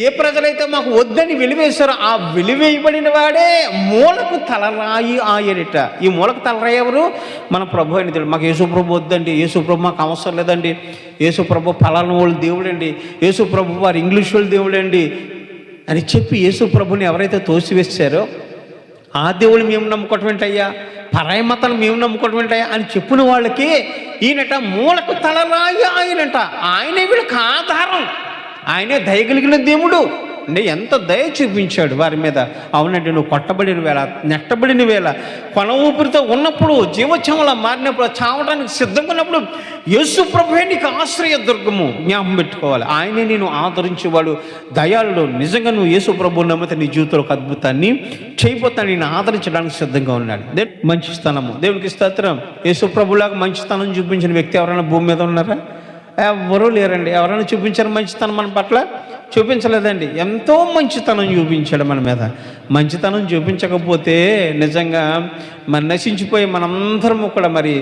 ఏ ప్రజలైతే మాకు వద్దని వెలివేశారో ఆ వెలివేయబడిన వాడే మూలకు తలరాయి ఆయనట. ఈ మూలకు తలరాయి ఎవరు? మన ప్రభు అని తెలియదు. మాకు యేసుప్రభు వద్దండి, యేసుప్రభు మాకు అవసరం లేదండి, యేసుప్రభు ఫలానా వాళ్ళు దేవుడండి, యేసుప్రభు వారు ఇంగ్లీష్ వాళ్ళు దేవుడండి అని చెప్పి యేసుప్రభుని ఎవరైతే తోసివేశారో ఆ దేవుడు మేము నమ్ముకోవటం ఏంటయ్యా, పరాయి మతాన్ని మేము నమ్ముకోవటం ఏంటయ్యా అని చెప్పిన వాళ్ళకి ఈయనట మూలకు తలరాయి ఆయనట. ఆయనే వీళ్ళకి ఆధారం, ఆయనే దయ కలిగిన దేవుడు అంటే ఎంత దయ చూపించాడు వారి మీద. అవునండి, నువ్వు కొట్టబడిన వేళ, నెట్టబడిన వేళ, కొన ఊపిరితో ఉన్నప్పుడు, జీవోత్సవంలా మారినప్పుడు, చావడానికి సిద్ధంగా ఉన్నప్పుడు యేసు ప్రభువే నీకు ఆశ్రయ దుర్గము. జ్ఞాపకం పెట్టుకోవాలి, ఆయనే నేను ఆదరించేవాడు, దయాళుడు. నిజంగా నువ్వు యేసు ప్రభువుని నమ్మితే నీ జీవితంలో ఒక అద్భుతాన్ని చేయబోతాను, నేను ఆదరించడానికి సిద్ధంగా ఉన్నాడు. మంచితనము, దేవునికి స్తోత్రం. యేసు ప్రభులాగా మంచితనం చూపించిన వ్యక్తి ఎవరైనా భూమి మీద ఉన్నారా? ఎవరూ లేరండి. ఎవరైనా చూపించారు మంచితనం మన పట్ల? చూపించలేదండి. ఎంతో మంచితనం చూపించాడు మన మీద. మంచితనం చూపించకపోతే నిజంగా మరి నశించిపోయి మనందరము కూడా మరి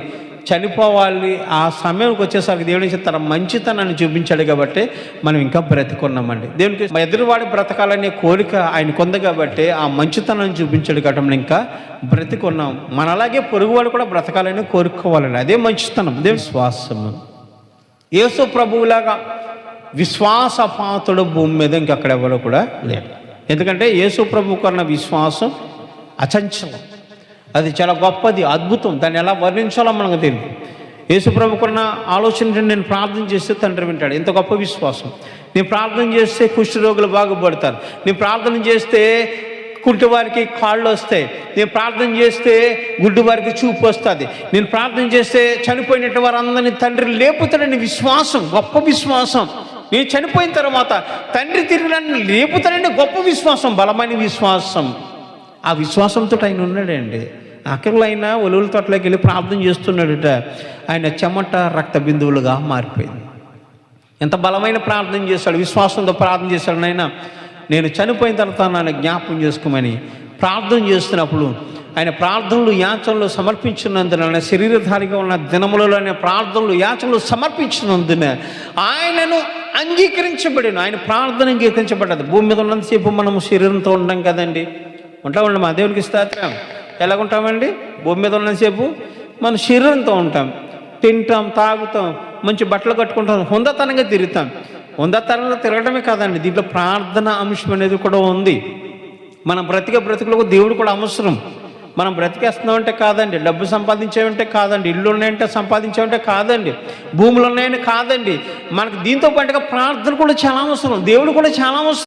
చనిపోవాలి. ఆ సమయానికి వచ్చేసరికి దేవుని నుంచి తన మంచితనాన్ని చూపించాడు కాబట్టి మనం ఇంకా బ్రతికున్నామండి. దేవునికి ఎదురువాడి బ్రతకాలనే కోరిక ఆయన కొంది కాబట్టి ఆ మంచితనాన్ని చూపించాడు కాబట్టి మనం ఇంకా బ్రతికున్నాం. మనలాగే పొరుగువాడు కూడా బ్రతకాలని కోరుకోవాలండి. అదే మంచితనం, అదే విశ్వాసము. యేసు ప్రభువులాగా విశ్వాసపాతుడు భూమి మీద ఇంకక్కడ ఎవరో కూడా లేడు. ఎందుకంటే యేసు ప్రభు కొన్న విశ్వాసం అచంచలం, అది చాలా గొప్పది, అద్భుతం. దాన్ని ఎలా వర్ణించాలో మనకు తెలియదు. యేసు ప్రభు కొన్న ఆలోచన, నేను ప్రార్థన చేస్తే తండ్రి వింటాడు. ఎంత గొప్ప విశ్వాసం. నేను ప్రార్థన చేస్తే కుష్ఠరోగులు బాగుపడతారు, నేను ప్రార్థన చేస్తే కుంటి వారికి కాళ్ళు వస్తాయి, నేను ప్రార్థన చేస్తే గుడ్డి వారికి చూపు వస్తుంది, నేను ప్రార్థన చేస్తే చనిపోయినట్టు వారందరినీ తండ్రి లేపుతాడని విశ్వాసం, గొప్ప విశ్వాసం. నేను చనిపోయిన తర్వాత తండ్రి తిరిగి నన్ను లేపుతాడని గొప్ప విశ్వాసం, బలమైన విశ్వాసం. ఆ విశ్వాసంతో ఆయన ఉన్నాడండి. ఆఖరిలో ఆయన ఒలువుల తోటలోకి వెళ్ళి ప్రార్థన చేస్తున్నాడట. ఆయన చెమట రక్త బిందువులుగా మారిపోయింది. ఎంత బలమైన ప్రార్థన చేశాడు, విశ్వాసంతో ప్రార్థన చేశాడు. ఆయన నేను చనిపోయిన తర్వాత నన్ను జ్ఞాపకం చేసుకోమని ప్రార్థన చేస్తున్నప్పుడు ఆయన ప్రార్థనలు యాచనలు సమర్పించినందున, శరీరధారిగా ఉన్న దినములలో ఆయన ప్రార్థనలు యాచనలు సమర్పించినందున ఆయనను అంగీకరించబడిన, ఆయన ప్రార్థన అంగీకరించబడ్డది. భూమి మీద ఉన్నంతసేపు మనము శరీరంతో ఉంటాం కదండి, ఉంటామండి. మా దేవునికి స్తోత్రం. ఎలాగుంటామండి? భూమి మీద ఉన్నంతసేపు మనం శరీరంతో ఉంటాం, తింటాం, తాగుతాం, మంచి బట్టలు కట్టుకుంటాం, హుందాతనంగా తిరుగుతాం. హుందాతనంగా తిరగడమే కాదండి, దీంట్లో ప్రార్థన అంశం అనేది కూడా ఉంది. మనం బ్రతుకులకు దేవుడు కూడా అవసరం. మనం బ్రతికేస్తున్నామంటే కాదండి, డబ్బు సంపాదించామంటే కాదండి, ఇల్లు ఉన్నాయంటే సంపాదించామంటే కాదండి, భూములు ఉన్నాయని కాదండి. మనకు దీంతో పాటుగా ప్రార్థన కూడా చాలా అవసరం, దేవుడు కూడా చాలా అవసరం.